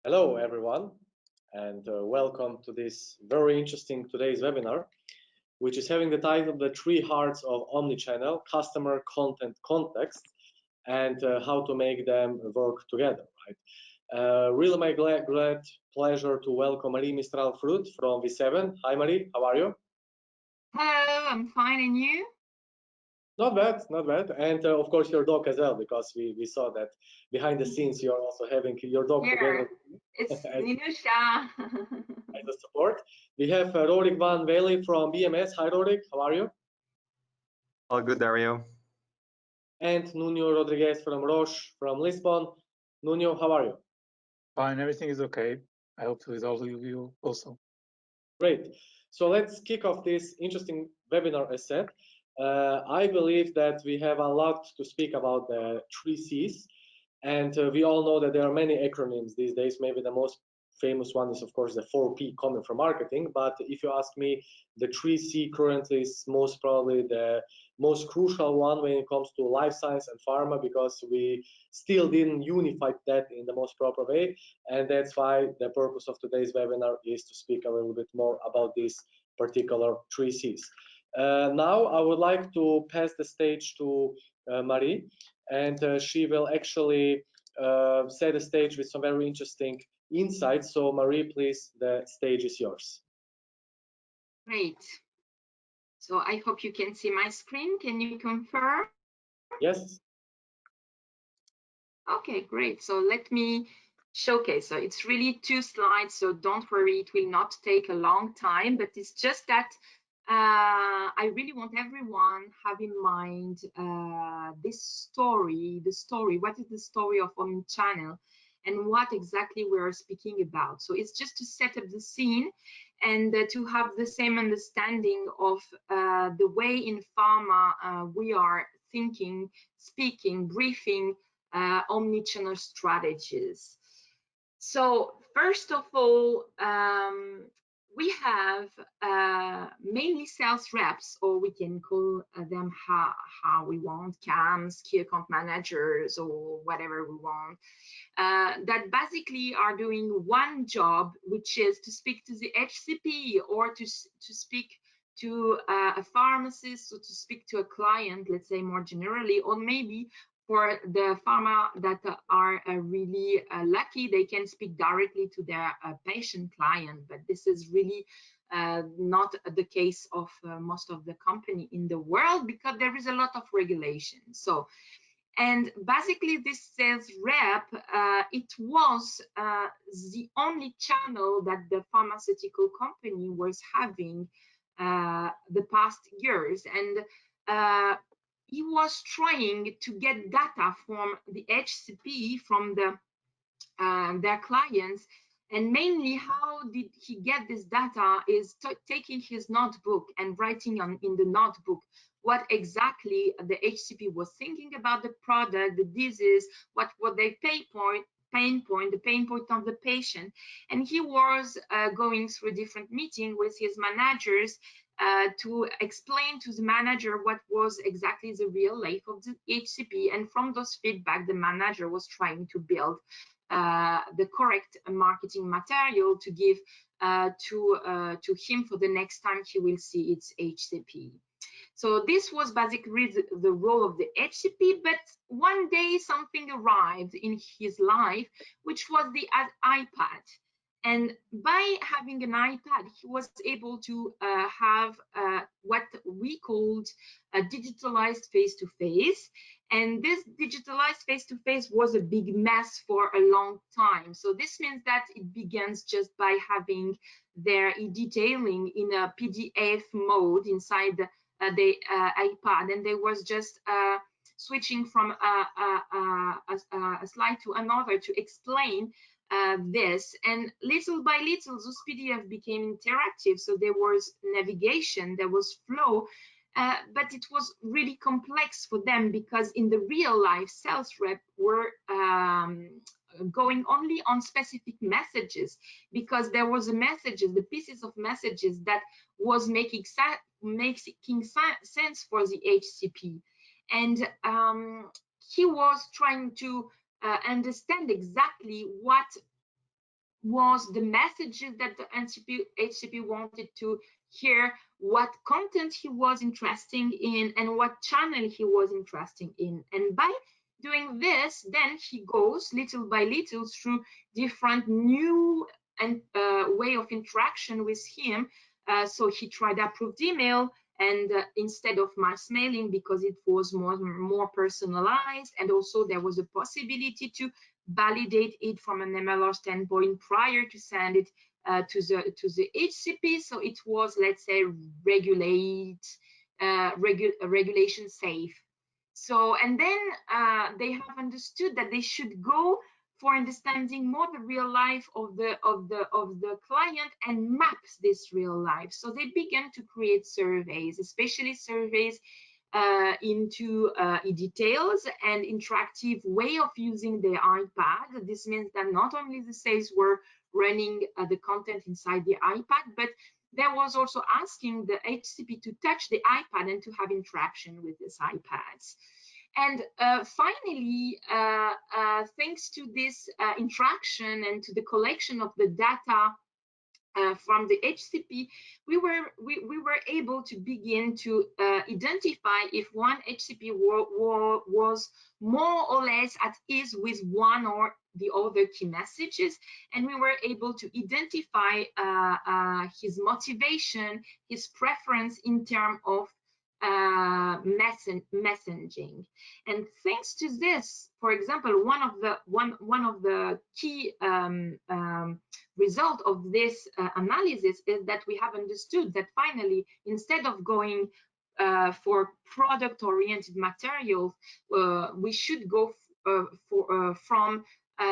Hello, everyone, and welcome to this very interesting today's webinar, which is having the title The Three Hearts of Omnichannel, Customer, Content, Context, and how to make them work together, right? Really my glad pleasure to welcome Marie Mistral Fruit from Viseven. Hi, Marie, how are you? Hello, I'm fine, and you? Not bad, not bad. And of course your dog as well, because we saw that behind the scenes you're also having your dog together. It's as, Ninusha. as a support. We have Rorik Van Wely from BMS. Hi Rorik, how are you? All good, Dario. And Nuno Rodriguez from Roche from Lisbon. Nuno, how are you? Fine, everything is okay. I hope to with all of you also. Great. So let's kick off this interesting webinar as said. I believe that we have a lot to speak about the 3Cs, and we all know that there are many acronyms these days. Maybe the most famous one is, of course, the 4P coming from marketing. But if you ask me, the 3C currently is most probably the most crucial one when it comes to life science and pharma, because we still didn't unify that in the most proper way. And that's why the purpose of today's webinar is to speak a little bit more about these particular 3Cs. Now I would like to pass the stage to Marie, and she will actually set the stage with some very interesting insights. So Marie, please, the stage is yours. Great. So I hope you can see my screen. Can you confirm? Yes. Okay, great. So let me showcase. So it's really 2 slides, so don't worry, it will not take a long time, but it's just that I really want everyone have in mind this story, what is the story of Omnichannel and what exactly we are speaking about. So it's just to set up the scene and to have the same understanding of the way in pharma we are thinking, speaking, briefing omnichannel strategies. So first of all, we have mainly sales reps, or we can call them how we want, CAMs, key account managers, or whatever we want, that basically are doing one job, which is to speak to the HCP or to speak to a pharmacist, or to speak to a client, let's say more generally, or maybe for the pharma that are really lucky, they can speak directly to their patient client, but this is really not the case of most of the company in the world, because there is a lot of regulation. So, and basically this sales rep, it was the only channel that the pharmaceutical company was having the past years, and he was trying to get data from the HCP, from their clients, and mainly how did he get this data is taking his notebook and writing in the notebook what exactly the HCP was thinking about the product, the disease, what their pain point, the pain point of the patient. And he was going through different meetings with his managers to explain to the manager what was exactly the real life of the HCP. And from those feedback, the manager was trying to build the correct marketing material to give to him for the next time he will see its HCP. So this was basically the role of the HCP, but one day something arrived in his life, which was the iPad. And by having an iPad, he was able to have what we called a digitalized face-to-face. And this digitalized face-to-face was a big mess for a long time. So this means that it begins just by having their e-detailing in a PDF mode inside the iPad, and they was just switching from a slide to another to explain this, and little by little those PDF became interactive, so there was navigation, there was flow, but it was really complex for them, because in the real life sales rep were going only on specific messages, because there was the pieces of messages that was making sense for the HCP. And he was trying to understand exactly what was the messages that the HCP wanted to hear, what content he was interested in, and what channel he was interested in. And by doing this, then he goes little by little through different new and way of interaction with him. So he tried approved email, and instead of mass mailing, because it was more personalized, and also there was a possibility to validate it from an MLR standpoint prior to send it to the HCP. So it was, let's say, regulation safe. So, and then they have understood that they should go for understanding more the real life of the client and maps this real life. So they began to create surveys, especially surveys into details and interactive way of using the iPad. This means that not only the sales were running the content inside the iPad, but there was also asking the HCP to touch the iPad and to have interaction with these iPads. And finally, thanks to this interaction and to the collection of the data from the HCP, we were able to begin to identify if one HCP was more or less at ease with one or the other key messages, and we were able to identify his motivation, his preference in terms of messaging. And thanks to this, for example, one of the key result of this analysis is that we have understood that finally, instead of going for product-oriented materials, we should go from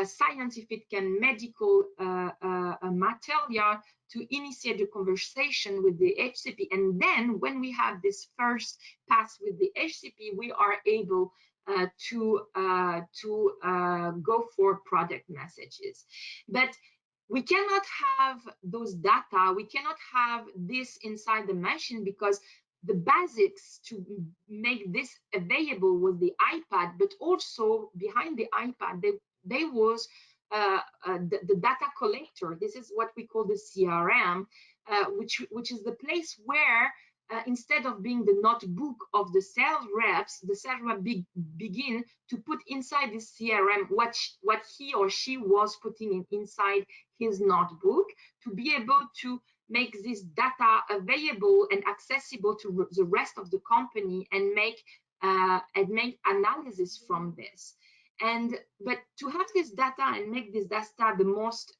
scientific and medical material to initiate the conversation with the HCP. And then when we have this first pass with the HCP, we are able to go for product messages. But we cannot have those data, we cannot have this inside the machine, because the basics to make this available was the iPad, but also behind the iPad, there was the data collector. This is what we call the CRM, which is the place where instead of being the notebook of the sales reps begin to put inside the CRM what he or she was putting inside his notebook, to be able to make this data available and accessible to the rest of the company and make analysis from this. But to have this data and make this data the most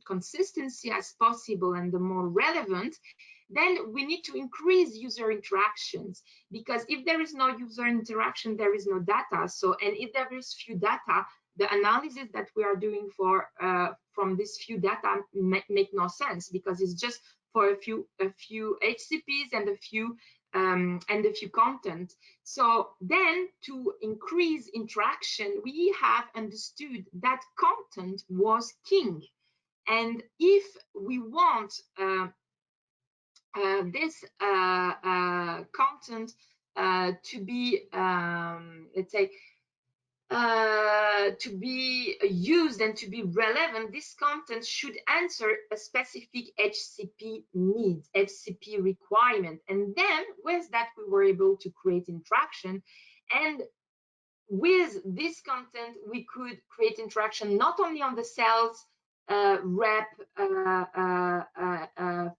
consistency as possible and the more relevant, then we need to increase user interactions, because if there is no user interaction, there is no data. So, and if there is few data, the analysis that we are doing for from this few data make no sense, because it's just for a few HCPs and a few content. So then, to increase interaction, we have understood that content was king, and if we want this content to be, let's say, to be used and to be relevant, this content should answer a specific HCP needs, HCP requirement. And then with that, we were able to create interaction. And with this content, we could create interaction not only on the sales rep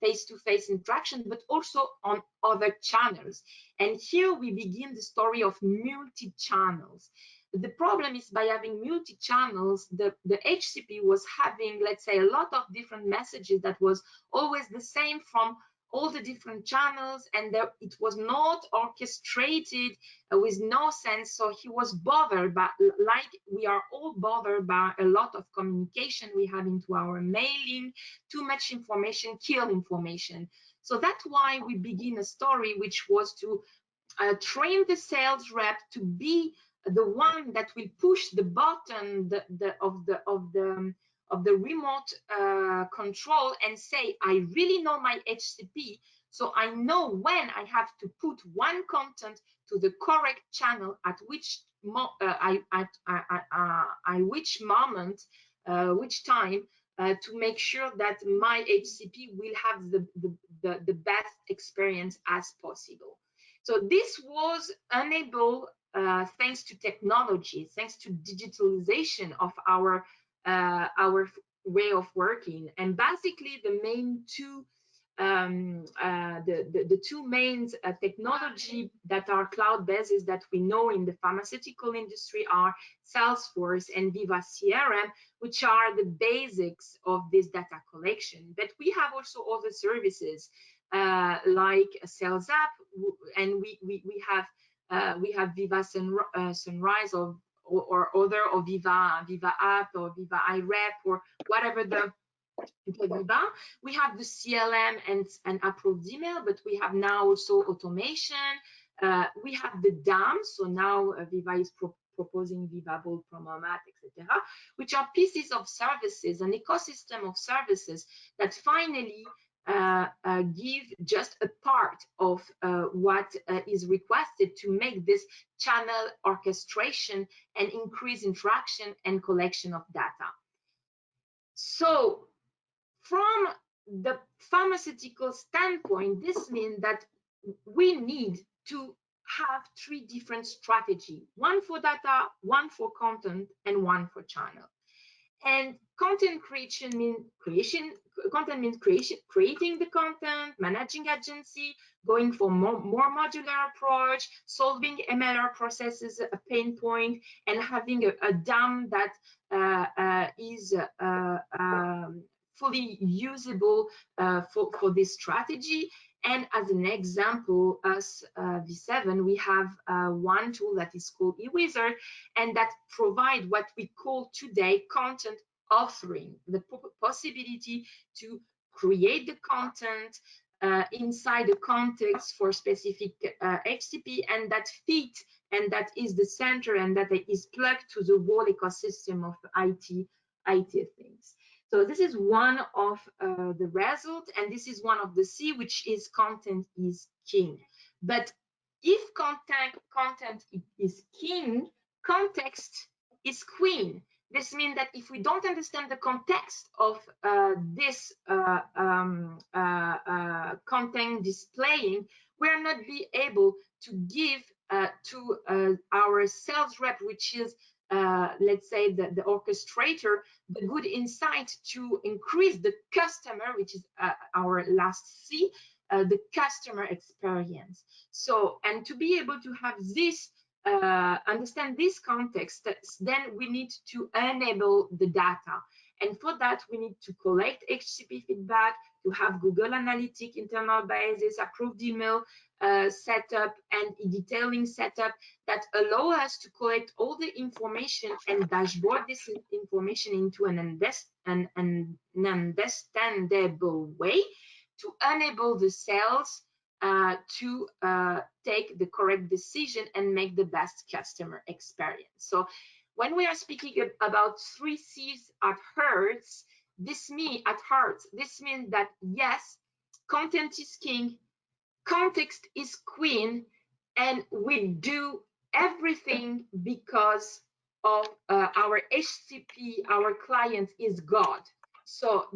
face-to-face interaction, but also on other channels. And here we begin the story of multi-channels. The problem is, by having multi-channels, the HCP was having, let's say, a lot of different messages that was always the same from all the different channels, and it was not orchestrated with no sense. So he was bothered by, like we are all bothered by a lot of communication we have into our mailing, too much information, kill information. So that's why we begin a story which was to train the sales rep to be the one that will push the button of the remote control and say, I really know my HCP, so I know when I have to put one content to the correct channel at which which moment, which time, to make sure that my HCP will have the best experience as possible. So this was enabled thanks to technology, thanks to digitalization of our way of working. And basically the main two the two main technology that are cloud-based that we know in the pharmaceutical industry are Salesforce and Viva CRM, which are the basics of this data collection. But we have also other services like a Sales App, and we have Viva Sunrise or other, or Viva App or Viva iRep or whatever the Viva. We have the CLM and approved email, but we have now also automation. We have the DAM, so now Viva is proposing Viva Bold Promomat, etc., which are pieces of services, an ecosystem of services that finally give just a part of what is requested to make this channel orchestration and increase interaction and collection of data. So from the pharmaceutical standpoint, this means that we need to have three different strategies: one for data, one for content, and one for channel. And content creation means creating the content, managing agency, going for more modular approach, solving MLR processes, a pain point, and having a DAM that is fully usable for this strategy. And as an example, us Viseven, we have one tool that is called eWizard, and that provide what we call today content authoring, the possibility to create the content inside the context for specific HCP, and that fit, and that is the center, and that is plugged to the whole ecosystem of IT things. So this is one of the results, and this is one of the C, which is content is king. But if content is king, context is queen. This means that if we don't understand the context of this content displaying, we are not be able to give to our sales rep, which is let's say the orchestrator, the good insight to increase the customer, which is our last C, the customer experience. So, and to be able to have this, understand this context, then we need to enable the data. And for that, we need to collect HCP feedback, to have Google Analytics internal basis, approved email setup, and detailing setup that allow us to collect all the information and dashboard this information into an understandable way to enable the sales to take the correct decision and make the best customer experience. So when we are speaking about 3 C's at heart, this means that yes, content is king, context is queen, and we do everything because of our HCP, our client is God. So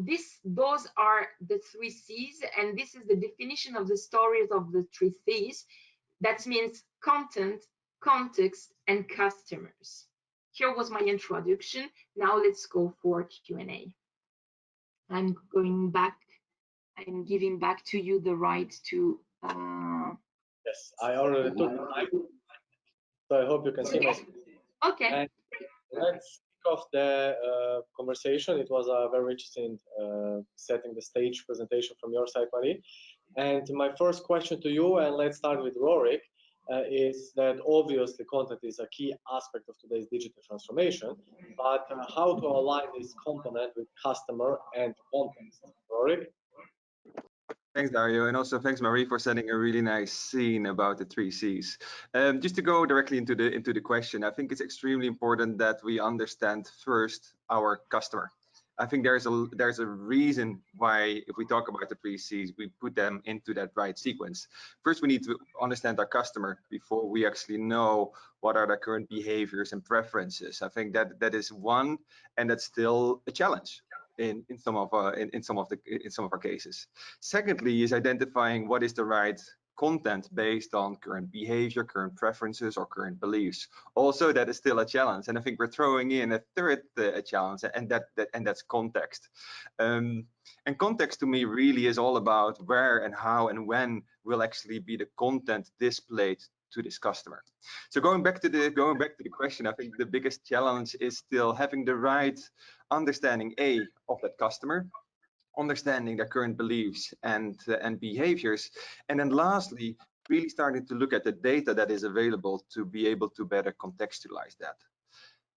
those are the 3 C's, and this is the definition of the stories of the 3 C's. That means content, context, and customers. Here was my introduction. Now let's go for Q&A. I'm going back. I'm giving back to you the right to. Yes, I already took the time, so I hope you can see my screen. Okay. And let's kick off the conversation. It was a very interesting setting the stage presentation from your side, Marie. And my first question to you, and let's start with Rorik, is that obviously content is a key aspect of today's digital transformation, but how to align this component with customer and context? Rorik? Thanks, Dario, and also thanks, Marie, for setting a really nice scene about the 3 C's. Just to go directly into the question, I think it's extremely important that we understand first our customer. I think there's a reason why, if we talk about the 3 C's, we put them into that right sequence. First, we need to understand our customer before we actually know what are their current behaviors and preferences. I think that is one, and that's still a challenge. in some of our cases. Secondly, is identifying what is the right content based on current behavior, current preferences, or current beliefs. Also, that is still a challenge, and I think we're throwing in a third challenge, and that's context. And context to me really is all about where and how and when will actually be the content displayed to this customer. So going back to the question, I think the biggest challenge is still having the right understanding of that customer, understanding their current beliefs and behaviors, and then lastly, really starting to look at the data that is available to be able to better contextualize that.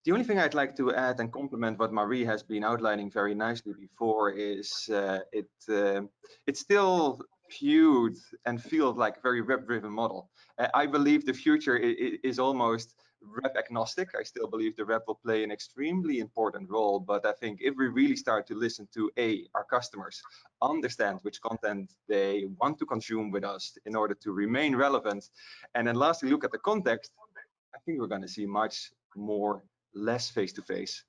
The only thing I'd like to add and complement what Marie has been outlining very nicely before is it's still viewed and feels like a very web-driven model. I believe the future is almost web agnostic. I still believe the web will play an extremely important role, but I think if we really start to listen to our customers, understand which content they want to consume with us in order to remain relevant, and then lastly look at the context, I think we're going to see much more less face-to-face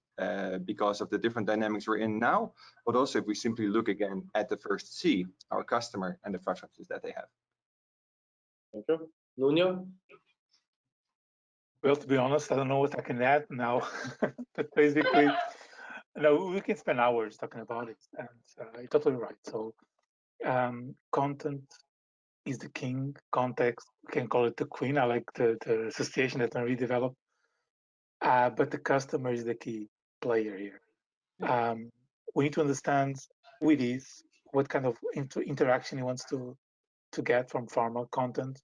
because of the different dynamics we're in now, but also if we simply look again at the first C, our customer, and the preferences that they have. Thank you. NUNO? Well, to be honest, I don't know what I can add now, but basically, no, we can spend hours talking about it, and you're totally right. So content is the king, context, we can call it the queen. I like the association that Marie developed, but the customer is the key player here. We need to understand who it is, what kind of interaction he wants to get from pharma content,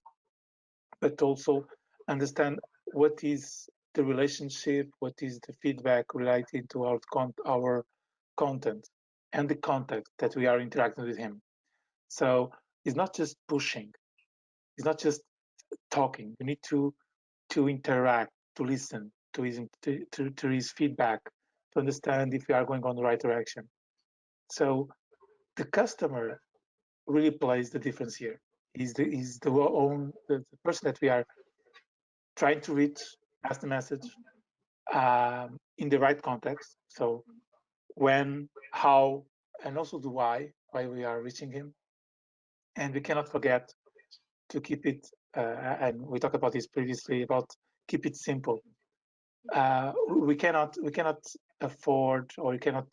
but also understand what is the relationship, what is the feedback related to our content and the context that we are interacting with him. So it's not just pushing, it's not just talking. You need to interact, to listen to his feedback, to understand if we are going on the right direction. So the customer really plays the difference here. He's the person that we are trying to reach, pass the message in the right context. So when, how, and also the why we are reaching him. And we cannot forget to keep it, and we talked about this previously, about keep it simple. We cannot afford, or we cannot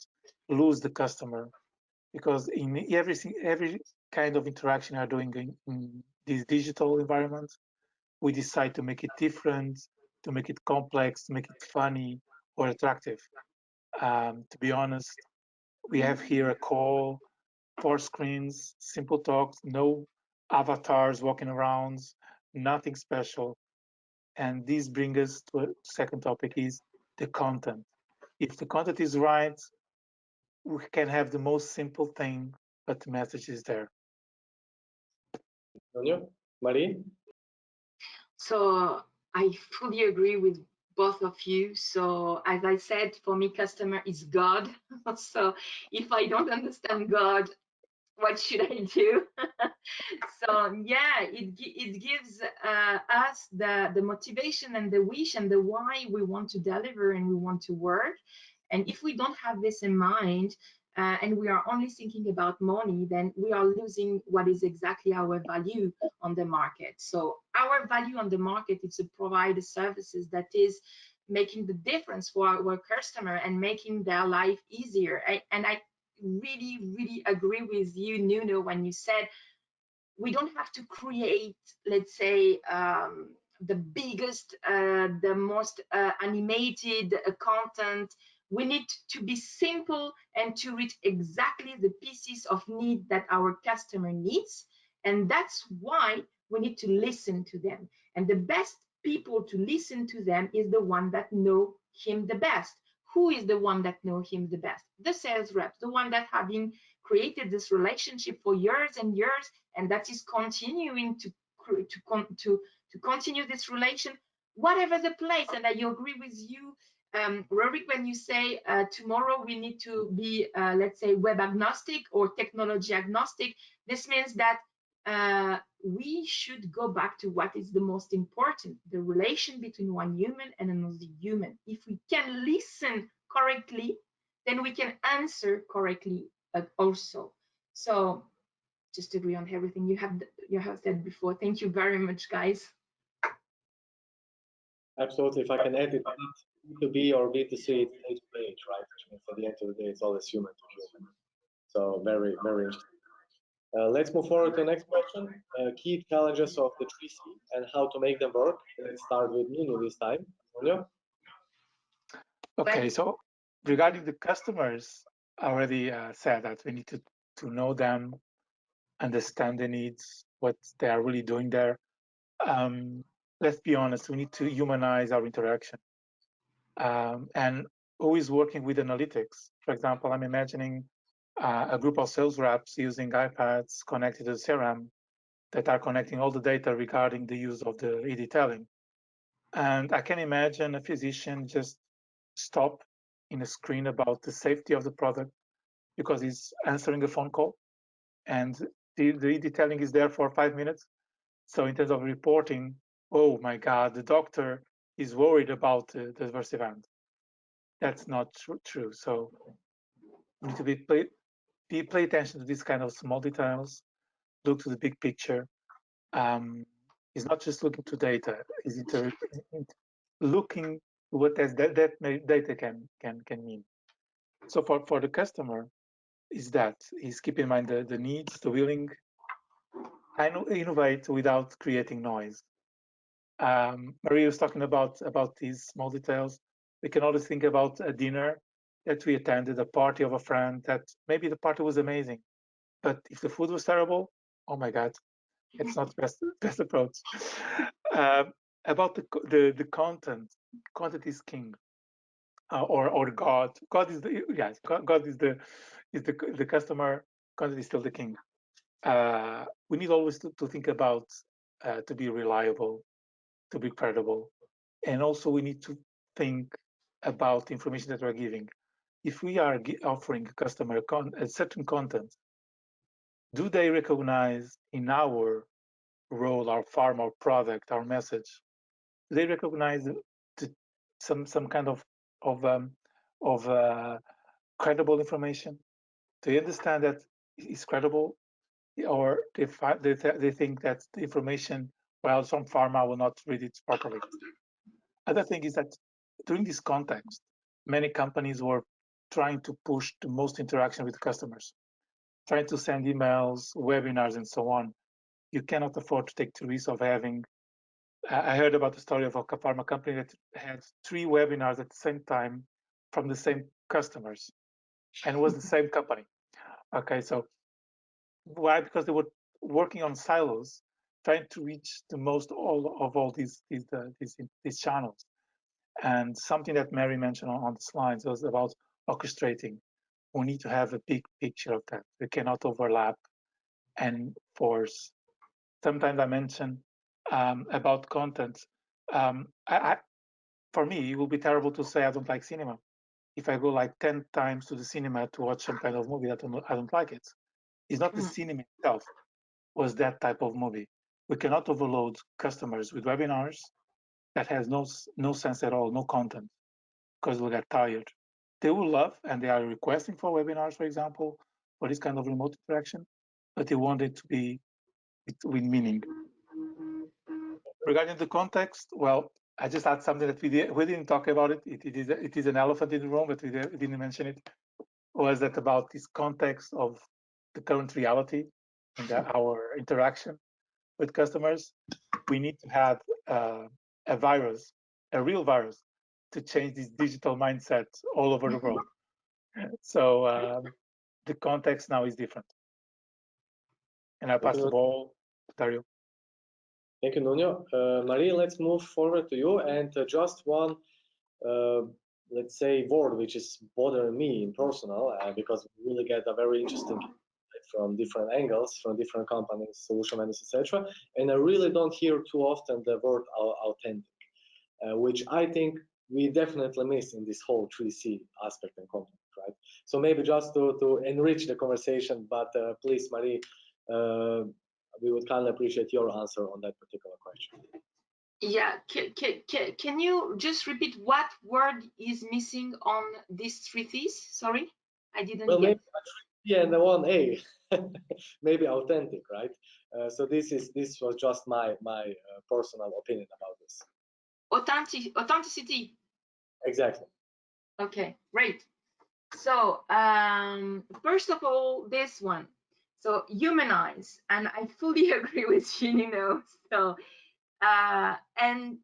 lose the customer, because in every kind of interaction we are doing in this digital environment, we decide to make it different, to make it complex, to make it funny or attractive. To be honest, we have here a call, 4 screens, simple talks, no avatars walking around, nothing special. And this brings us to a second topic, is the content. If the content is right, we can have the most simple thing, but the message is there. Marie? So I fully agree with both of you. So as I said, for me, customer is God. So if I don't understand God, what should I do? So yeah, it gives us the motivation and the wish and the why we want to deliver and we want to work. And if we don't have this in mind, and we are only thinking about money, then we are losing what is exactly our value on the market. So our value on the market is to provide services that is making the difference for our customer and making their life easier. And I really agree with you, NUNO, when you said we don't have to create, let's say, the biggest, the most animated content. We need to be simple and to reach exactly the pieces of need that our customer needs. And that's why we need to listen to them. And the best people to listen to them is the one that know him the best. Who is the one that know him the best? The sales rep, the one that having created this relationship for years and years, and that is continuing to continue this relation, whatever the place. And I agree with you, Rodrigue, when you say tomorrow we need to be, let's say, web agnostic or technology agnostic. This means that we should go back to what is the most important, the relation between one human and another human. If we can listen correctly, then we can answer correctly also. So just agree on everything you have said before. Thank you very much, guys. Absolutely. If I can add, it's not B2B or B2C, it's page to page, right? Which means at the end of the day, it's always human to human. So very, very interesting. Let's move forward to the next question. Key challenges of the 3C and how to make them work. Let's start with NUNO this time. Nuno? Okay, so regarding the customers, I already said that we need to know them, understand the needs, what they are really doing there. Let's be honest, we need to humanize our interaction. And who is working with analytics? For example, I'm imagining a group of sales reps using iPads connected to the CRM that are connecting all the data regarding the use of the e-detailing. And I can imagine a physician just stop in a screen about the safety of the product because he's answering a phone call, and the e-detailing is there for 5 minutes. So in terms of reporting, oh my God, the doctor is worried about the adverse event. That's not true. So we need to pay attention to these kind of small details, look to the big picture. It's not just looking to data, it's looking what that data can mean. So for the customer, is that he's keep in mind the needs, the willing, and innovate without creating noise. Maria was talking about these small details. We can always think about a dinner that we attended, a party of a friend that maybe the party was amazing, but if the food was terrible, oh my God, it's not the best approach. About the content is king, or God. God is the yes. God is the customer. Content is still the king. We need always to think about to be reliable, to be credible, and also we need to think about the information that we're giving. If we are offering a customer a certain content, do they recognize in our role, our farm, our product, our message? Do they recognize some kind of credible information? Do they understand that it's credible, or they think that the information, well, some pharma will not read it properly? Other thing is that during this context, many companies were trying to push the most interaction with customers, trying to send emails, webinars, and so on. You cannot afford to take the risk of having. I heard about the story of a pharma company that had 3 webinars at the same time from the same customers, and it was the same company. Okay, so why? Because they were working on silos, trying to reach the most of all these channels. And something that Mary mentioned on the slides was about orchestrating. We need to have a big picture of that. We cannot overlap and force. Sometimes I mention about content. For me, it will be terrible to say I don't like cinema. If I go like 10 times to the cinema to watch some kind of movie that I don't like it. It's not the cinema itself, was that type of movie. We cannot overload customers with webinars that has no sense at all, no content, because we'll get tired. They will love, and they are requesting for webinars, for example, for this kind of remote interaction, but they want it to be with meaning. Regarding the context, well, I just add something that we didn't talk about it. It is an elephant in the room, but we didn't mention it. Was that about this context of the current reality and our interaction with customers? We need to have a virus, a real virus, to change this digital mindset all over the world. So the context now is different. And I pass the ball to Dario. Thank you, Nuno. Maria, let's move forward to you. And just one, let's say, word which is bothering me in personal, because we really get a very interesting from different angles, from different companies, solution vendors, etc. And I really don't hear too often the word authentic, which I think we definitely miss in this whole 3C aspect and content, right? So maybe just to enrich the conversation, but please, Marie, we would kindly appreciate your answer on that particular question. Yeah, can you just repeat what word is missing on these three Cs? Sorry, I didn't Well, get. maybe yeah, and the one A, maybe authentic, right? So this was just my personal opinion about this. Authenticity. Exactly. Okay, great. So first of all, this one. So humanize, and I fully agree with you, NUNO. So and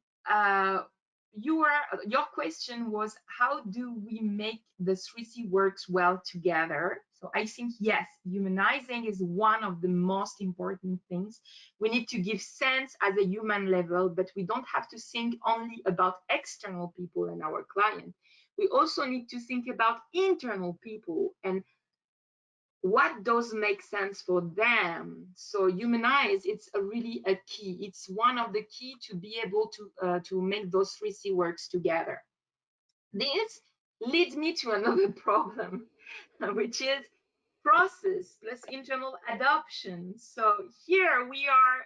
your question was, how do we make the 3C works well together? So I think, yes, humanizing is one of the most important things. We need to give sense at a human level, but we don't have to think only about external people and our client. We also need to think about internal people and what does make sense for them. So humanize, it's really a key. It's one of the key to be able to make those 3C works together. This leads me to another problem, which is process plus internal adoption. So here we are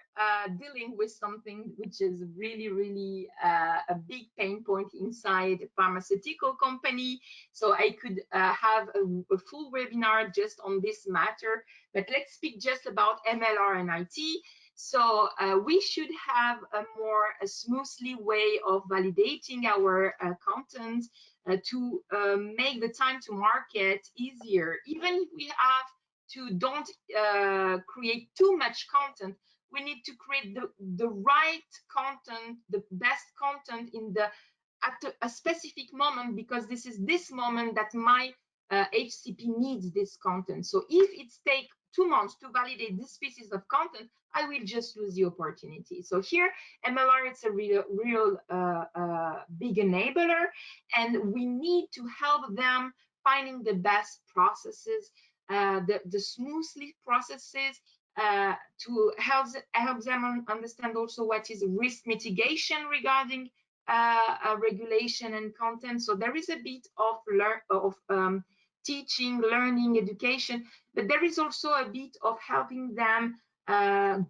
dealing with something which is really a big pain point inside a pharmaceutical company. So I could have a full webinar just on this matter, but let's speak just about MLR and IT. So we should have a smoothly way of validating our content to make the time to market easier. Even if we have to don't create too much content, we need to create the right content, the best content at a specific moment, because this is this moment that my HCP needs this content. So if it's take 2 months to validate this pieces of content, I will just lose the opportunity. So here, MLR is a real big enabler, and we need to help them finding the best processes, the smoothly processes, to help them understand also what is risk mitigation regarding regulation and content. So there is a bit of teaching, learning, education, but there is also a bit of helping them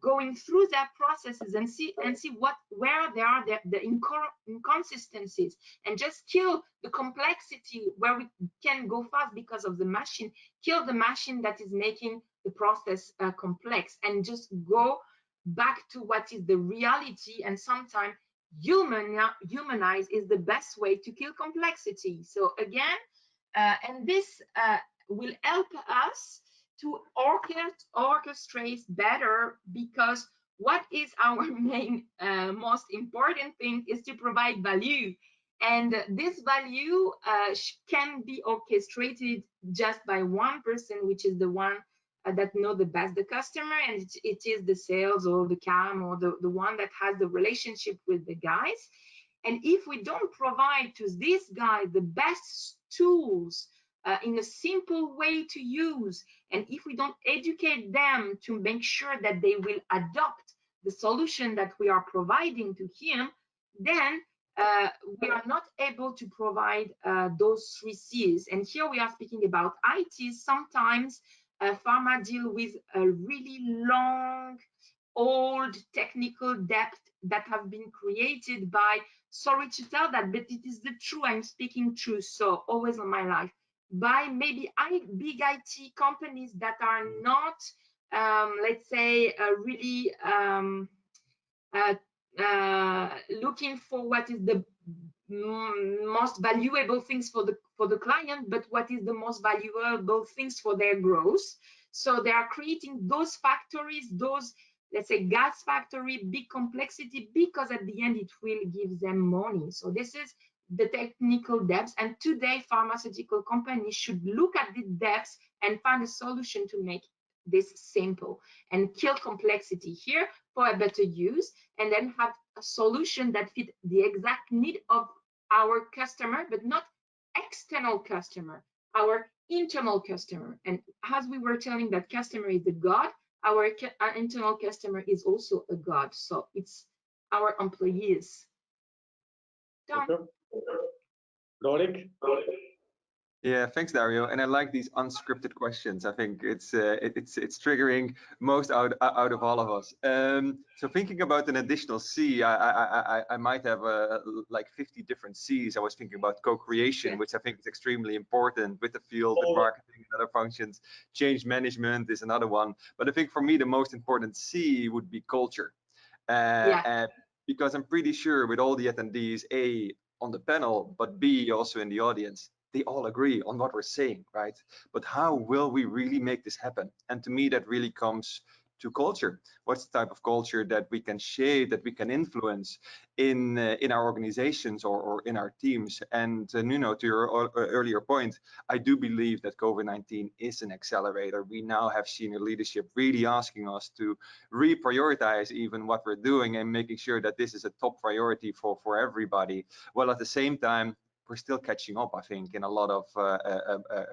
going through their processes and see where there are the inconsistencies, and just kill the complexity where we can go fast because of the machine, kill the machine that is making the process complex, and just go back to what is the reality. And sometimes humanize is the best way to kill complexity. So again, and this will help us to orchestrate better, because what is our main most important thing is to provide value, and this value can be orchestrated just by one person, which is the one that know the best the customer, and it is the sales or the CAM or the one that has the relationship with the guys. And if we don't provide to this guy the best tools in a simple way to use, and if we don't educate them to make sure that they will adopt the solution that we are providing to him, then we are not able to provide those 3 Cs. And here we are speaking about IT. Sometimes pharma deal with a really long, old technical debt that have been created by, sorry to tell that, but it is the truth, I'm speaking truth, so always on my life, by maybe big IT companies that are not, let's say, really looking for what is the most valuable things for the client, but what is the most valuable things for their growth. So they are creating those factories, those, let's say, gas factory, big complexity, because at the end it will give them money. So this is the technical depths, and today pharmaceutical companies should look at the depths and find a solution to make this simple and kill complexity here for a better use, and then have a solution that fit the exact need of our customer, but not external customer, our internal customer. And as we were telling that customer is a god, our internal customer is also a god. So it's our employees. Done. Rodrigue? Yeah, thanks, Dario. And I like these unscripted questions. I think it's triggering most out of all of us. So thinking about an additional C, I might have like 50 different C's. I was thinking about co-creation, which I think is extremely important with the field, with marketing and other functions. Change management is another one. But I think for me, the most important C would be culture. Because I'm pretty sure with all the attendees, A, on the panel, but B, also in the audience, they all agree on what we're saying, right? But how will we really make this happen? And to me, that really comes to culture. What's the type of culture that we can shape, that we can influence in our organizations or in our teams? And Nuno, to your earlier point, I do believe that COVID-19 is an accelerator. We now have senior leadership really asking us to reprioritize even what we're doing and making sure that this is a top priority for everybody. While at the same time, we're still catching up, I think, in a lot of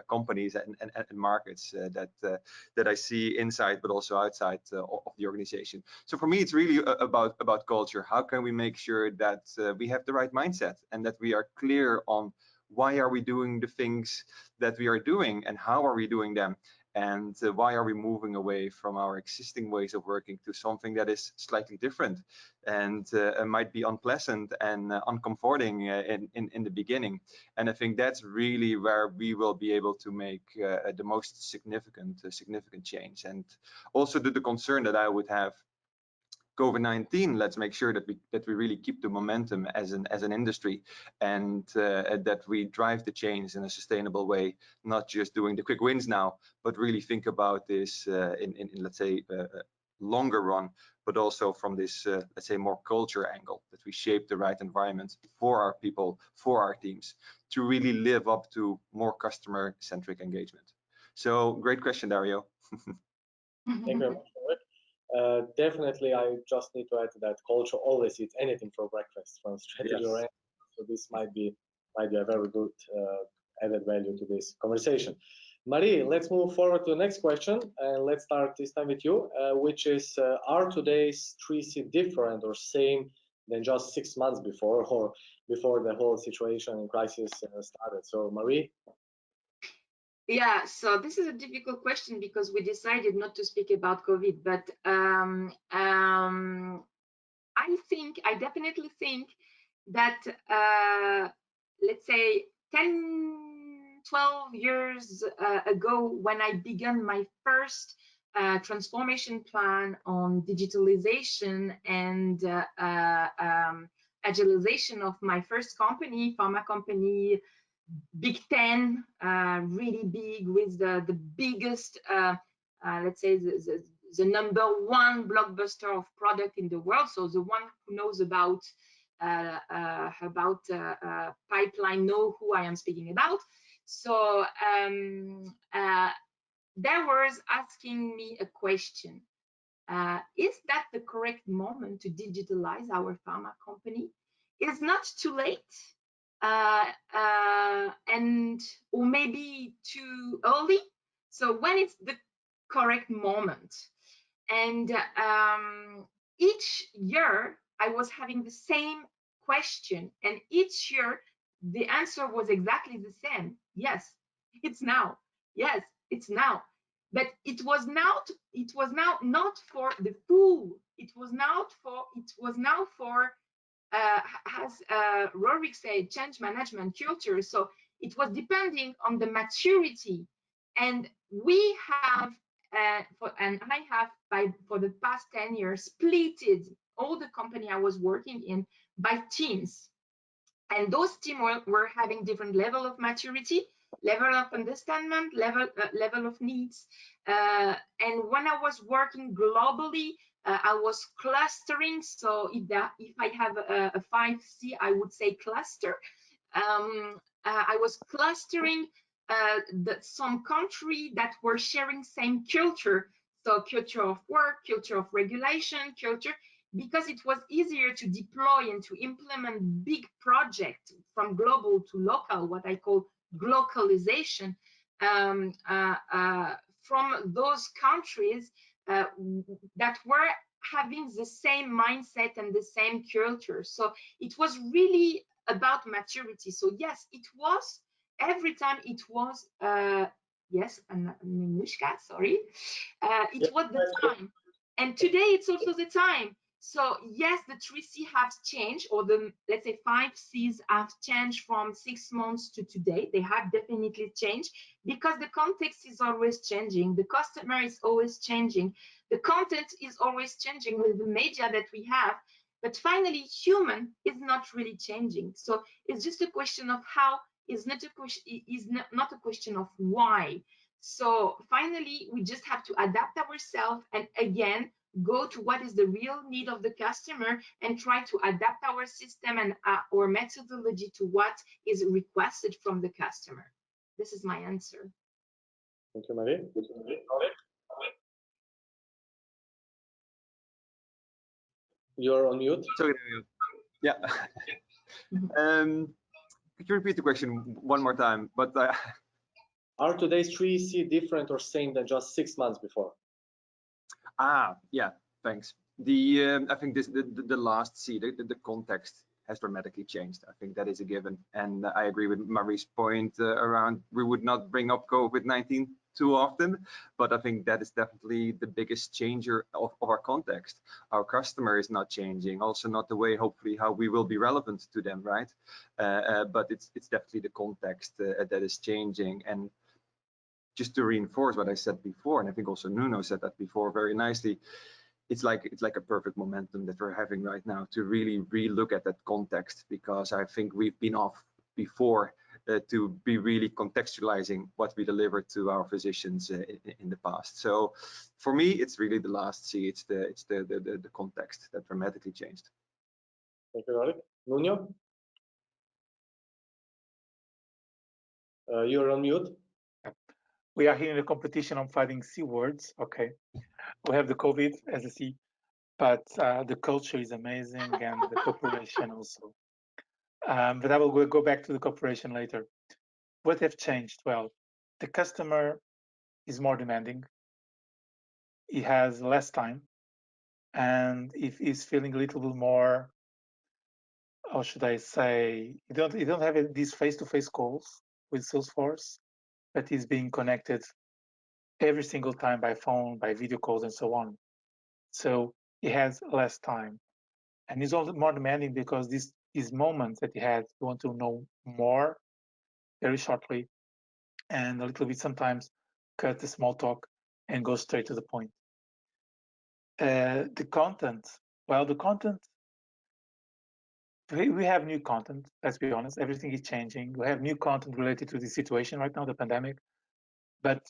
companies and markets that I see inside, but also outside of the organization. So for me, it's really about culture. How can we make sure that we have the right mindset and that we are clear on why are we doing the things that we are doing and how are we doing them? And why are we moving away from our existing ways of working to something that is slightly different and might be unpleasant and uncomforting in the beginning? And I think that's really where we will be able to make the most significant change. And also the concern that I would have, COVID-19, let's make sure that we really keep the momentum as an industry, and that we drive the change in a sustainable way, not just doing the quick wins now, but really think about this in let's say longer run, but also from this let's say more culture angle, that we shape the right environment for our people, for our teams, to really live up to more customer-centric engagement. So great question, Dario. Thank you very much for it. Definitely, I just need to add to that culture always eats anything for breakfast from strategy or anything. So this might be a very good added value to this conversation. Marie, let's move forward to the next question, and let's start this time with you, which is, are today's 3C different or same than just 6 months before, or before the whole situation and crisis started? So Marie? Yeah, so this is a difficult question because we decided not to speak about COVID, but I definitely think that, let's say 10, 12 years ago, when I began my first transformation plan on digitalization and agilization of my first company, pharma company, Big 10, really big, with the biggest, let's say the number one blockbuster of product in the world. So the one who knows about pipeline know who I am speaking about. So there was asking me a question. Is that the correct moment to digitalize our pharma company? It's not too late. Or maybe too early. So when it's the correct moment? And each year I was having the same question, and each year the answer was exactly the same. Yes, it's now. Yes, it's now. But it was now not for the fool. It was now for as Rorik said, change management culture. So it was depending on the maturity. And we have, I have for the past 10 years, splitted all the company I was working in by teams. And those teams were having different level of maturity, level of understanding, level of needs. And when I was working globally, I was clustering. So if I have a 5C, I would say cluster. I was clustering some country that were sharing same culture. So culture of work, culture of regulation, culture, because it was easier to deploy and to implement big projects from global to local, what I call glocalization, from those countries that were having the same mindset and the same culture. So it was really about maturity. So yes, it was every time it was, yes, Minushka, sorry, it was the time. And today it's also the time. So yes, the 3C have changed, or the, let's say, 5 Cs have changed from 6 months to today. They have definitely changed because the context is always changing. The customer is always changing. The content is always changing with the media that we have. But finally, human is not really changing. So it's just a question of how, is not a question, is not a question of why. So finally, we just have to adapt ourselves and again, go to what is the real need of the customer and try to adapt our system and our methodology to what is requested from the customer. This is my answer. Thank you, Marie. You're on mute. Sorry. Yeah. Could you repeat the question one more time? But are today's 3C different or same than just 6 months before? Yeah, thanks. I think the last C, the context has dramatically changed. I think that is a given, and I agree with Marie's point around we would not bring up COVID-19 too often, but I think that is definitely the biggest changer of our context. Our customer is not changing, also not the way, hopefully, how we will be relevant to them, right? But it's definitely the context that is changing. And just to reinforce what I said before, and I think also NUNO said that before very nicely, it's like a perfect momentum that we're having right now to really relook at that context, because I think we've been off before to be really contextualizing what we delivered to our physicians in the past. So for me, it's really the last C. It's the context that dramatically changed. Thank you, Rorik. Nuno? You're on mute. We are here in a competition on finding C words. Okay, we have the COVID as a C, but the culture is amazing and the cooperation also. But I will go back to the cooperation later. What have changed? Well, the customer is more demanding. He has less time, and if he's feeling a little bit more, how should I say, you don't have these face-to-face calls with Salesforce, but he's being connected every single time by phone, by video calls, and so on. So he has less time, and he's also more demanding because these moments that he has, you want to know more very shortly, and a little bit sometimes cut the small talk and go straight to the point. The content, well, the content, we have new content, let's be honest, everything is changing. We have new content related to the situation right now, the pandemic, but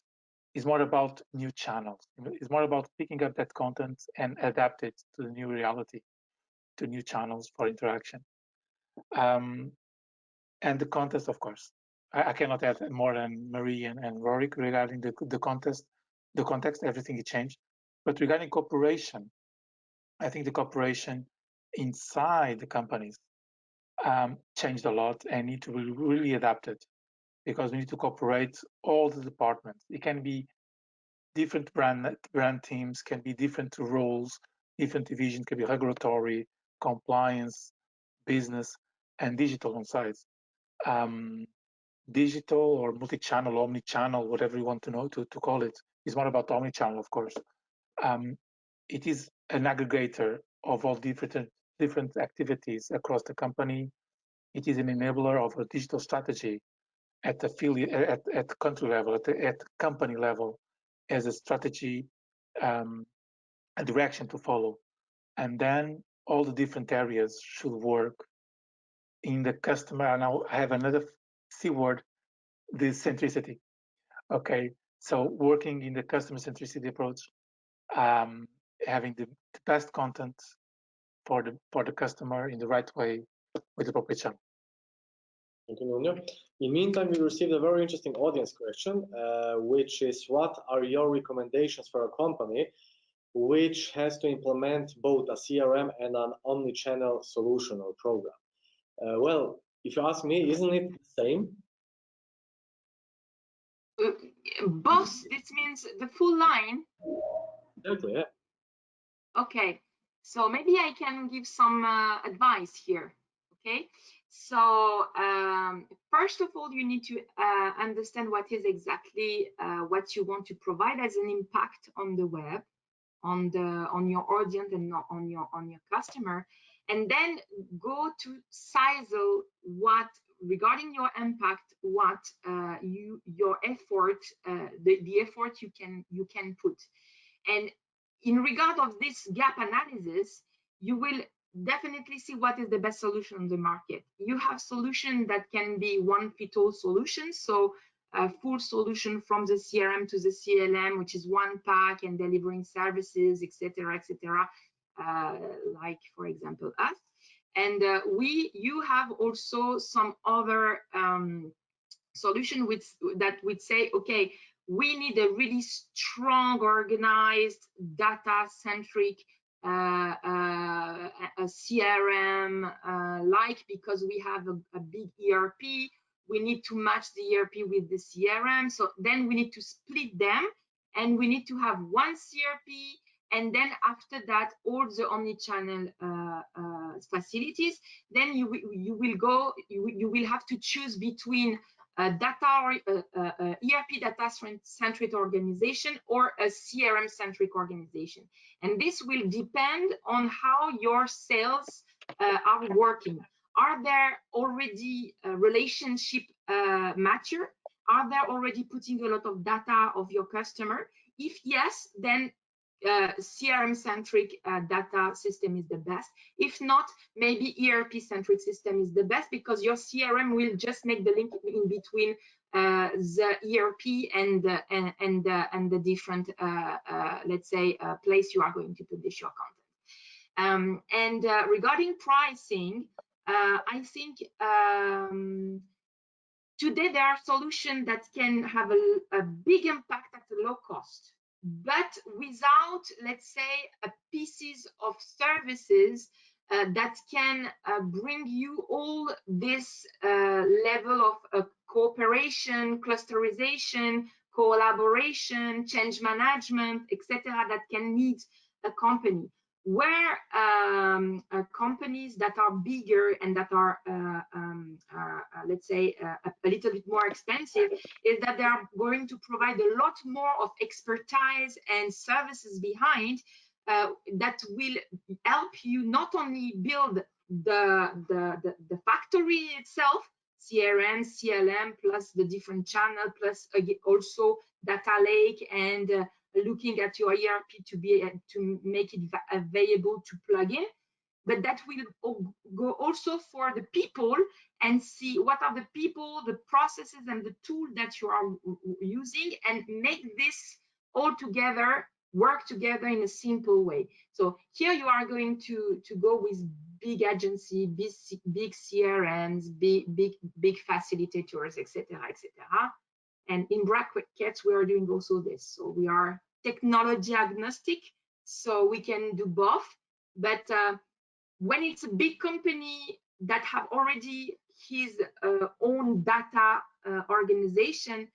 it's more about new channels. It's more about picking up that content and adapt it to the new reality, to new channels for interaction. And the context, of course. I cannot add more than Marie and Rorik regarding the context, everything is changed. But regarding cooperation, I think the cooperation inside the companies changed a lot and need to be really adapted, because we need to cooperate all the departments. It can be different brand teams, can be different roles, different divisions, can be regulatory, compliance, business, and digital on sites. Digital or multi-channel, omni-channel, whatever you want to know to call it, is more about omni-channel, of course. It is an aggregator of all different activities across the company. It is an enabler of a digital strategy at the at country level, at company level, as a strategy, a direction to follow. And then all the different areas should work in the customer. And now I have another C word, the centricity. Okay, so working in the customer centricity approach, having the best content for the customer in the right way with the appropriate channel. Thank you, Nuno. In the meantime, we received a very interesting audience question, which is, what are your recommendations for a company which has to implement both a CRM and an omni-channel solution or program? Well, if you ask me, isn't it the same? Both, this means the full line. Exactly, yeah. Okay, so maybe I can give some advice here. Okay, So first of all, you need to understand what is exactly what you want to provide as an impact on the web, on your audience and on your customer, and then go to sizel what regarding your impact, what your effort, the effort you can put. And in regard of this gap analysis, you will definitely see what is the best solution on the market. You have solutions that can be one-fit-all solutions, so a full solution from the CRM to the CLM, which is one pack and delivering services, etc., etc., like for example us. And you have also some other solution that would say, okay, we need a really strong, organized, data-centric a CRM, like, because we have a big ERP, we need to match the ERP with the CRM. So then we need to split them, and we need to have one CRP, and then after that, all the omnichannel facilities. Then you will have to choose between ERP data-centric organization or a CRM-centric organization. And this will depend on how your sales are working. Are there already relationship mature? Are they already putting a lot of data of your customer? If yes, then CRM-centric data system is the best. If not, maybe ERP-centric system is the best, because your CRM will just make the link in between the ERP and the different, let's say, place you are going to publish your content. Regarding pricing, I think today there are solutions that can have a big impact at a low cost, but without, let's say, pieces of services that can bring you all this level of cooperation, clusterization, collaboration, change management, etc., that can need a company. Where companies that are bigger and that are, let's say, a little bit more expensive, is that they are going to provide a lot more of expertise and services behind that will help you not only build the factory itself, CRM, CLM, plus the different channel, plus also data lake, and looking at your ERP to make it available to plug in, but that will go also for the people and see what are the people, the processes, and the tool that you are using, and make this all together work together in a simple way. So here you are going to go with big agency, big CRMs, big facilitators, etc., etc. And in brackets, we are doing also this. So we are technology agnostic, so we can do both. But when it's a big company that have already his own data organization,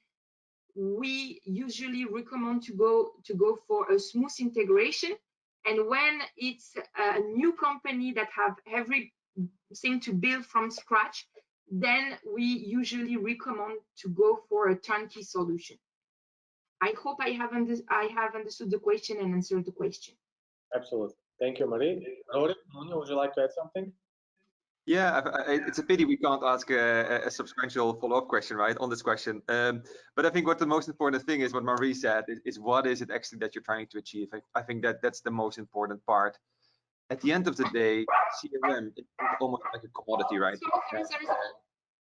we usually recommend to go for a smooth integration. And when it's a new company that have everything to build from scratch, then we usually recommend to go for a turnkey solution. I hope I have understood the question and answered the question. Absolutely. Thank you, Marie. Rory, would you like to add something? Yeah, it's a pity we can't ask a substantial follow-up question, right, on this question. But I think what the most important thing is what Marie said is what is it actually that you're trying to achieve? I think that's the most important part. At the end of the day, CRM is almost like a commodity, right? Sorry.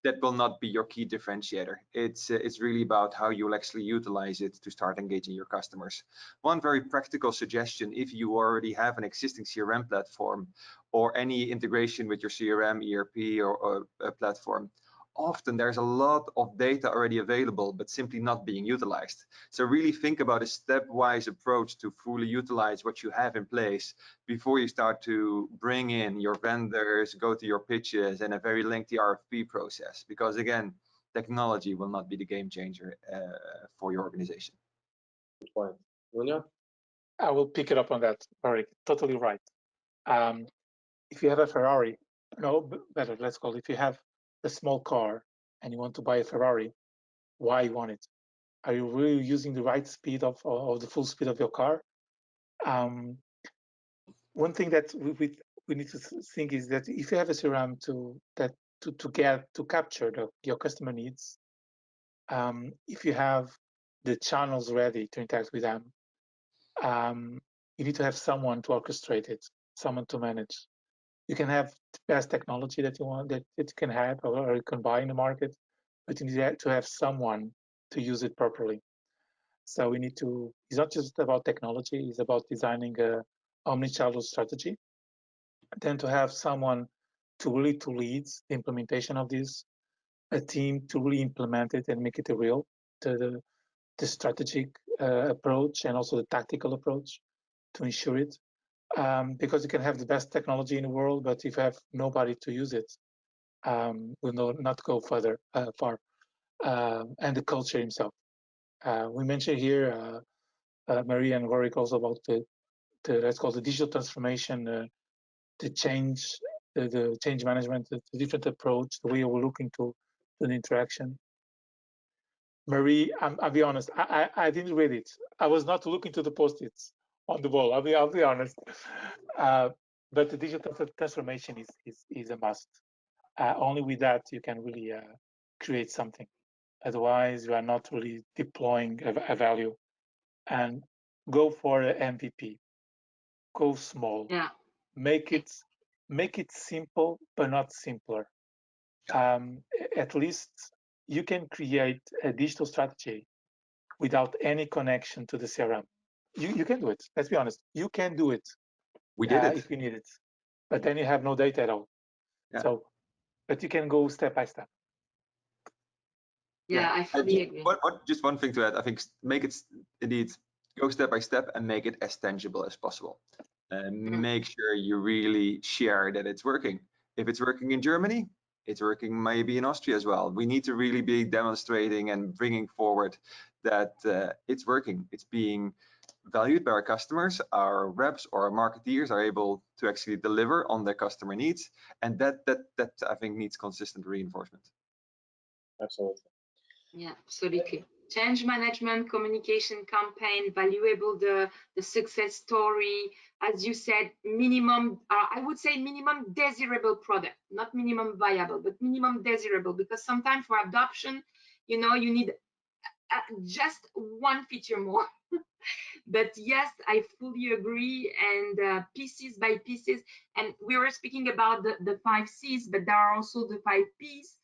That will not be your key differentiator. It's really about how you'll actually utilize it to start engaging your customers. One very practical suggestion, if you already have an existing CRM platform or any integration with your CRM, ERP or a platform, often there's a lot of data already available, but simply not being utilized. So really think about a stepwise approach to fully utilize what you have in place before you start to bring in your vendors, go to your pitches, and a very lengthy RFP process. Because again, technology will not be the game changer for your organization. Good point. NUNO? I will pick it up on that, Eric. Totally right. If you have a Ferrari, no, better, let's call it, if you have a small car and you want to buy a Ferrari, why you want it? Are you really using the right speed of the full speed of your car? One thing that we need to think is that if you have a CRM to capture your customer needs, if you have the channels ready to interact with them, you need to have someone to orchestrate it, someone to manage. You can have the best technology that you want, that it can have, or you can buy in the market, but you need to have someone to use it properly. So we need to, it's not just about technology, it's about designing a omnichannel strategy. Then to have someone to lead the implementation of this, a team to really implement it and make it a real, the strategic approach and also the tactical approach to ensure it. Because you can have the best technology in the world, but if you have nobody to use it, will not go far. And the culture himself. We mentioned here, Marie and Rorik, also about the let's call the digital transformation, the change, the change management, the different approach, the way we're looking to the interaction. Marie, I'll be honest, I didn't read it. I was not looking to the post-its on the wall. I'll be honest. But the digital transformation is a must. Only with that you can really create something. Otherwise, you are not really deploying a value. And go for an MVP. Go small. Yeah. Make it simple, but not simpler. At least you can create a digital strategy without any connection to the CRM. You can do it. Let's be honest. You can do it. We did it if you need it, but then you have no data at all. Yeah. So, but you can go step by step. Yeah, I fully agree. Just one thing to add. I think make it indeed go step by step and make it as tangible as possible. Make sure you really share that it's working. If it's working in Germany, it's working maybe in Austria as well. We need to really be demonstrating and bringing forward that it's working. It's being valued by our customers. Our reps or our marketeers are able to actually deliver on their customer needs, and that I think needs consistent reinforcement. Absolutely. Yeah, absolutely. Change management, communication campaign, valuable the success story. As you said, minimum, I would say minimum desirable product, not minimum viable, but minimum desirable, because sometimes for adoption, you know, you need just one feature more. But yes, I fully agree, and pieces by pieces. And we were speaking about the 5 C's, but there are also the 5 P's.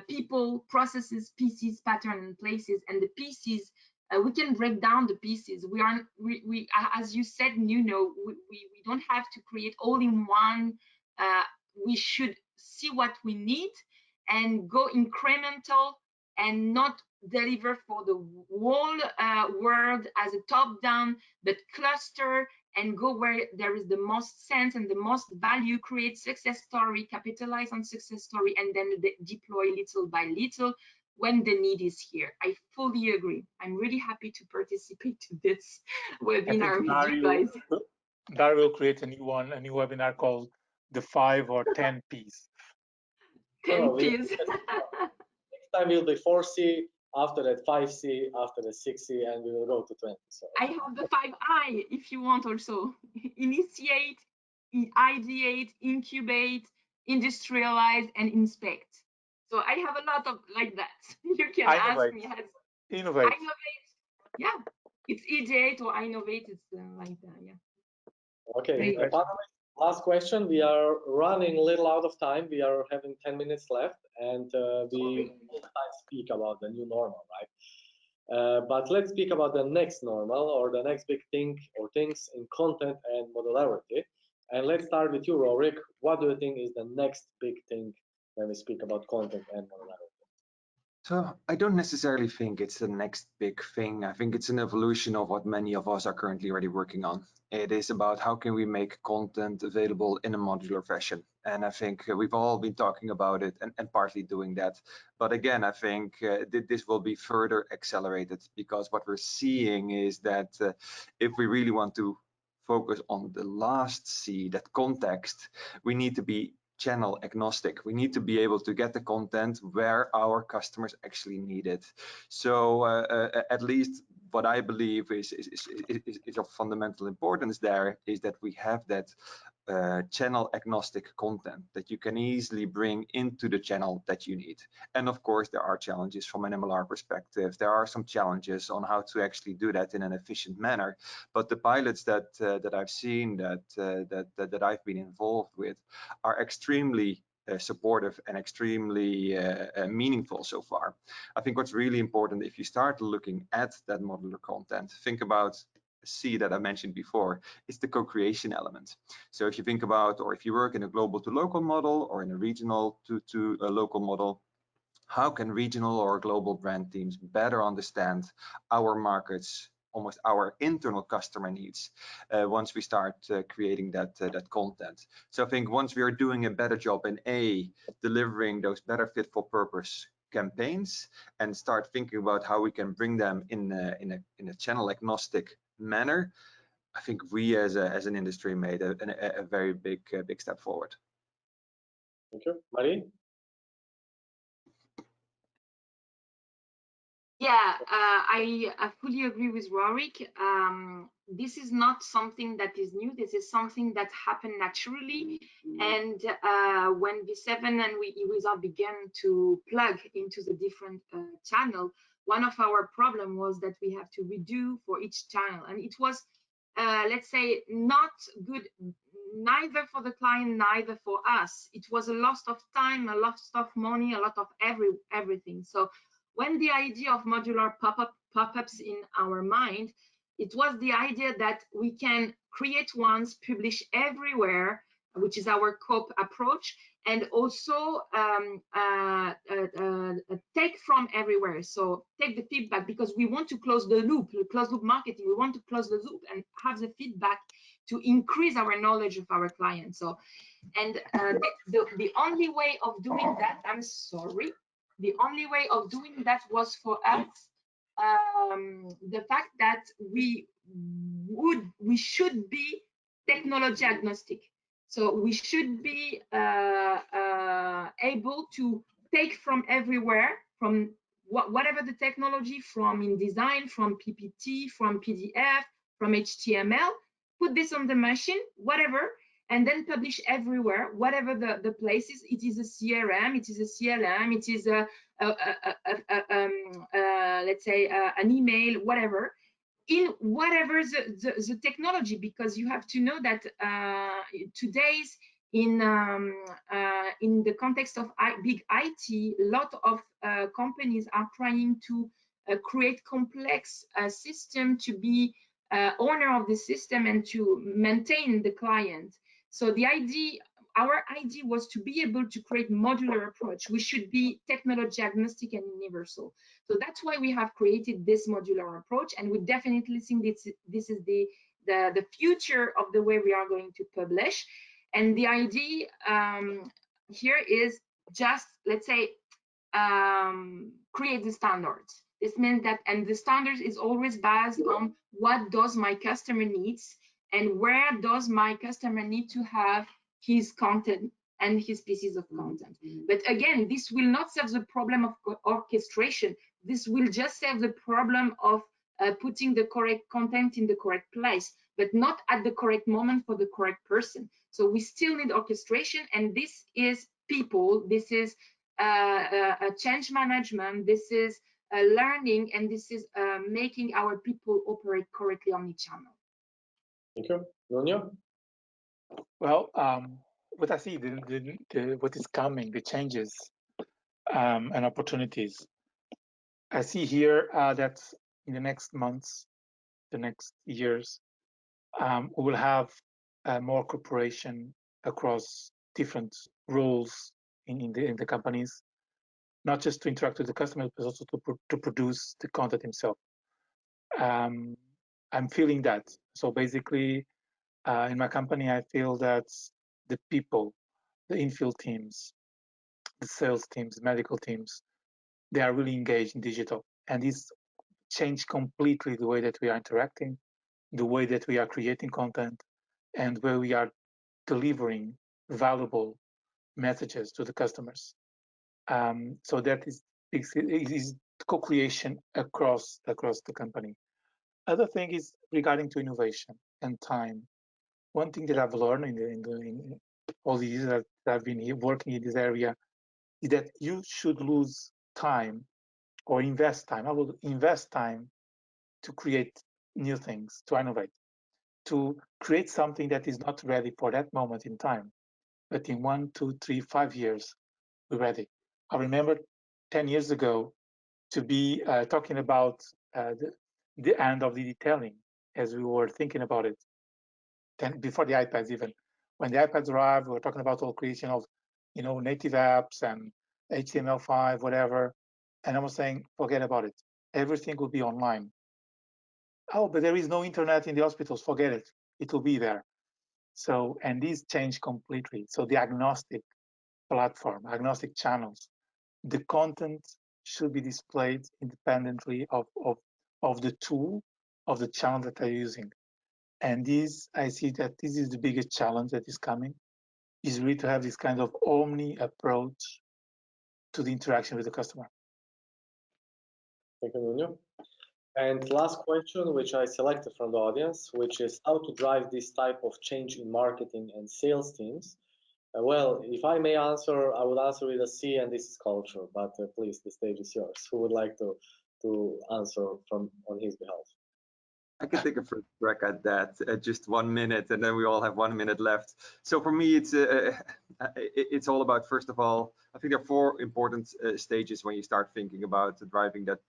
People, processes, pieces, pattern, and places. And the pieces, we can break down the pieces. We as you said, NUNO, we don't have to create all in one. We should see what we need and go incremental and not deliver for the whole world as a top-down, but cluster and go where there is the most sense and the most value, create success story, capitalize on success story, and then deploy little by little when the need is here. I fully agree. I'm really happy to participate to this webinar with you guys. Dario will create a new webinar called the 5 or 10 P's. 10 P's. Next time will be 4C, after that 5C, after the 6C, and we will go to 20. So I have the 5I if you want also. Initiate, ideate, incubate, industrialize, and inspect. So I have a lot of like that. You can ask me. Innovate. Yeah, it's ideate or innovate. It's like that. Yeah. Okay. Last question. We are running a little out of time. We are having 10 minutes left, and we will speak about the new normal, right? But let's speak about the next normal, or the next big thing or things in content and modularity. And let's start with you, Rorik. What do you think is the next big thing when we speak about content and modularity? So I don't necessarily think it's the next big thing. I think it's an evolution of what many of us are currently already working on. It is about how can we make content available in a modular fashion. And I think we've all been talking about it and partly doing that. But again, I think this will be further accelerated, because what we're seeing is that if we really want to focus on the last C, that context, we need to be channel agnostic. We need to be able to get the content where our customers actually need it. So at least what I believe is of fundamental importance there is that we have that channel agnostic content that you can easily bring into the channel that you need. And of course, there are challenges from an MLR perspective. There are some challenges on how to actually do that in an efficient manner. But the pilots that I've seen, that I've been involved with, are extremely supportive and extremely meaningful so far. I think what's really important, if you start looking at that modular content, think about C that I mentioned before, is the co-creation element. So if you think about, or if you work in a global to local model or in a regional to a local model, how can regional or global brand teams better understand our markets, almost our internal customer needs, once we start creating that content? So I think once we are doing a better job in delivering those better fit for purpose campaigns, and start thinking about how we can bring them in a channel agnostic manner, I think we as an industry made a very big step forward. Thank you. Marie? Yeah, I fully agree with Rorik. This is not something that is new. This is something that happened naturally. And when Viseven and Wizard began to plug into the different channel, one of our problem was that we have to redo for each channel. And it was, let's say, not good, neither for the client, neither for us. It was a loss of time, a loss of money, a lot of everything. So when the idea of modular pop-ups in our mind, it was the idea that we can create once, publish everywhere, which is our COPE approach, and also take from everywhere. So take the feedback, because we want to close the loop, closed loop marketing. We want to close the loop and have the feedback to increase our knowledge of our clients. So, and the only way of doing that, I'm sorry, the only way of doing that was for us the fact that we should be technology agnostic. So we should be able to take from everywhere, from whatever the technology, from InDesign, from PPT, from PDF, from HTML, put this on the machine, whatever, and then publish everywhere, whatever the places. It is a CRM, it is a CLM, it is let's say an email, whatever, in whatever the technology, because you have to know that today's in the context of big IT, a lot of companies are trying to create complex system to be owner of the system and to maintain the client. So the idea, our idea was to be able to create modular approach. We should be technology agnostic and universal. So that's why we have created this modular approach, and we definitely think this is the future of the way we are going to publish. And the idea here is just, let's say, create the standards. This means that, and the standards is always based on what does my customer needs and where does my customer need to have his content and his pieces of content. But again, this will not solve the problem of orchestration. This will just solve the problem of putting the correct content in the correct place, but not at the correct moment for the correct person. So we still need orchestration, and this is people, this is a change management, this is learning, and this is making our people operate correctly omnichannel. Thank you. Nuno? Well, what I see, what is coming, the changes and opportunities. I see here that in the next months, the next years, we will have more cooperation across different roles in the companies, not just to interact with the customers, but also to produce the content himself. I'm feeling that. So basically, in my company, I feel that the people, the infield teams, the sales teams, medical teams, they are really engaged in digital. And this changed completely the way that we are interacting, the way that we are creating content, and where we are delivering valuable messages to the customers. So that is co-creation across the company. Other thing is regarding to innovation and time. One thing that I've learned in all the years that I've been here working in this area is that you should lose time or invest time. I will invest time to create new things, to innovate, to create something that is not ready for that moment in time, but in 1, 2, 3, 5 years, we're ready. I remember 10 years ago to be talking about the end of the detailing as we were thinking about it, before the iPads even. When the iPads arrived, we were talking about all creation of, native apps and HTML5, whatever. And I was saying, forget about it. Everything will be online. Oh, but there is no internet in the hospitals. Forget it. It will be there. So, and these changed completely. So the agnostic platform, agnostic channels, the content should be displayed independently of the tool, of the channel that they're using. And this, I see that this is the biggest challenge that is coming, is really to have this kind of omni approach to the interaction with the customer. Thank you, Nuno. And last question, which I selected from the audience, which is how to drive this type of change in marketing and sales teams. Well, if I may answer, I would answer with a C, and this is culture. But please, the stage is yours. Who would like to answer on his behalf? I can take a first crack at that. Just 1 minute, and then we all have 1 minute left. So for me, it's all about, first of all, I think there are 4 important stages when you start thinking about driving that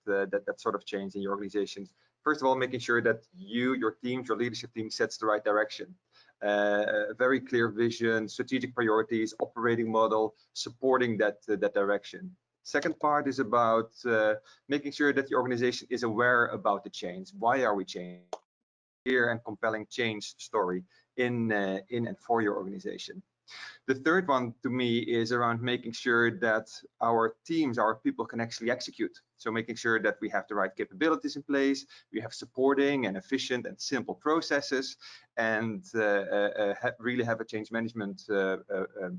sort of change in your organizations. First of all, making sure that your teams, your leadership team sets the right direction. A very clear vision, strategic priorities, operating model, supporting that direction. Second part is about making sure that the organization is aware about the change. Why are we changing? Clear and compelling change story in and for your organization. The third one to me is around making sure that our teams, our people can actually execute. So making sure that we have the right capabilities in place, we have supporting and efficient and simple processes, and really have a change management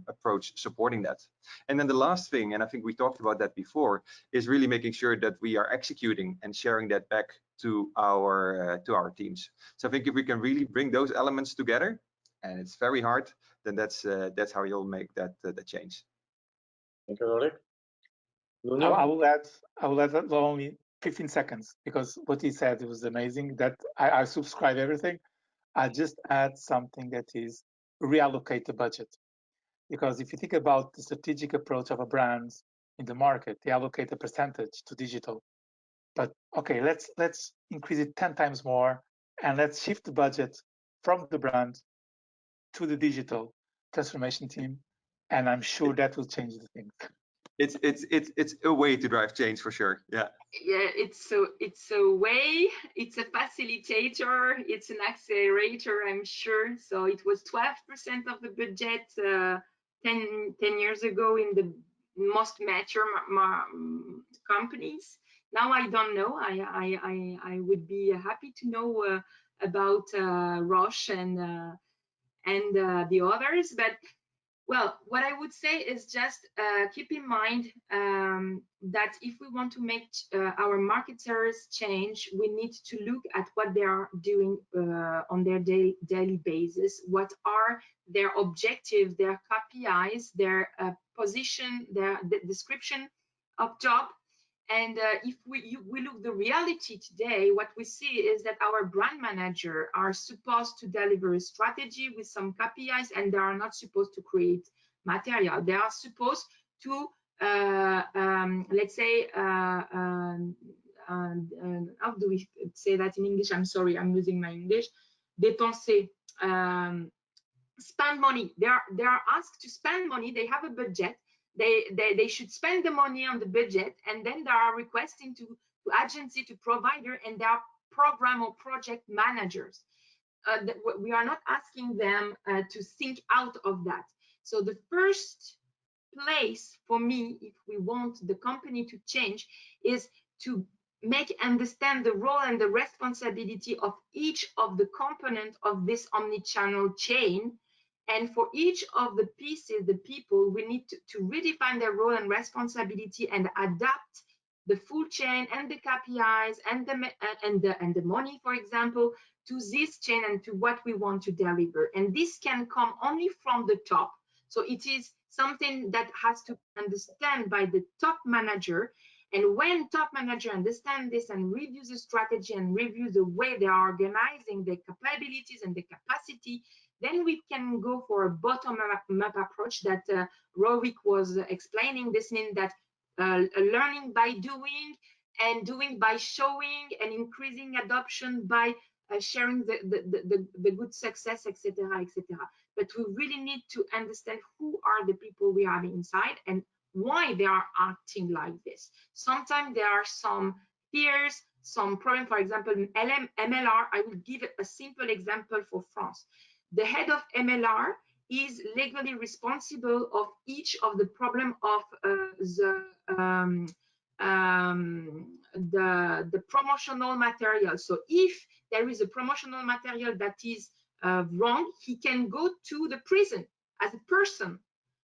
approach supporting that. And then the last thing, and I think we talked about that before, is really making sure that we are executing and sharing that back to our teams. So I think if we can really bring those elements together, and it's very hard, then that's how you'll make that change. Thank you, Rodrigue. I will add only 15 seconds, because what he said was amazing. That I subscribe everything. I just add something that is reallocate the budget, because if you think about the strategic approach of a brand in the market, they allocate a percentage to digital. But okay, let's increase it 10 times more, and let's shift the budget from the brand to the digital transformation team, and I'm sure that will change the thing. It's a way to drive change for sure. Yeah. Yeah, it's a way, it's a facilitator, it's an accelerator, I'm sure. So it was 12% of the budget 10 years ago in the most mature companies. Now I don't know. I would be happy to know about Roche and the others, but well, what I would say is just keep in mind that if we want to make our marketers change, we need to look at what they are doing on their daily basis. What are their objectives, their KPIs, their position, their description of job. And if we look the reality today, what we see is that our brand manager are supposed to deliver a strategy with some KPIs, and they are not supposed to create material. They are supposed to, let's say, how do we say that in English? I'm sorry, I'm losing my English. Dépenser, spend money. They are asked to spend money. They have a budget. They should spend the money on the budget, and then they are requesting to agency, to provider, and they are program or project managers. We are not asking them to think out of that. So the first place for me, if we want the company to change, is to understand the role and the responsibility of each of the components of this omni-channel chain, And for each of the pieces, the people, we need to redefine their role and responsibility and adapt the full chain and the KPIs and the money, for example, to this chain and to what we want to deliver. And this can come only from the top. So it is something that has to be understood by the top manager. And when top manager understand this and review the strategy and review the way they are organizing their capabilities and the capacity, then we can go for a bottom-up approach that Rorik was explaining. This means that learning by doing and doing by showing and increasing adoption by sharing the good success, etc., etc. But we really need to understand who are the people we have inside and why they are acting like this. Sometimes there are some fears, some problem. For example, in MLR, I will give a simple example for France. The head of MLR is legally responsible of each of the problem of the promotional material. So if there is a promotional material that is wrong, he can go to the prison as a person.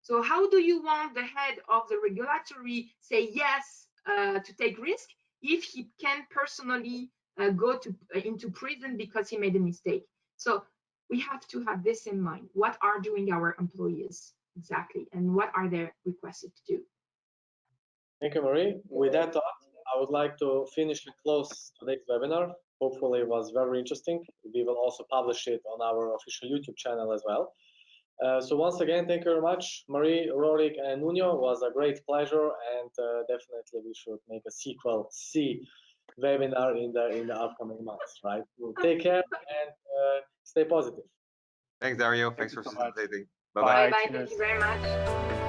So how do you want the head of the regulatory say yes to take risk if he can personally go into prison because he made a mistake? So we have to have this in mind. What are doing our employees exactly, and what are they requested to do? Thank you, Marie. With that thought, I would like to finish and close today's webinar. Hopefully it was very interesting. We will also publish it on our official YouTube channel as well. So once again, thank you very much, Marie, Rorik, and Nuno. It was a great pleasure, and definitely we should make a sequel C webinar in the upcoming months, right? Well, take care and stay positive. Thanks, Dario. Thanks for facilitating. Bye-bye. Thank you very much.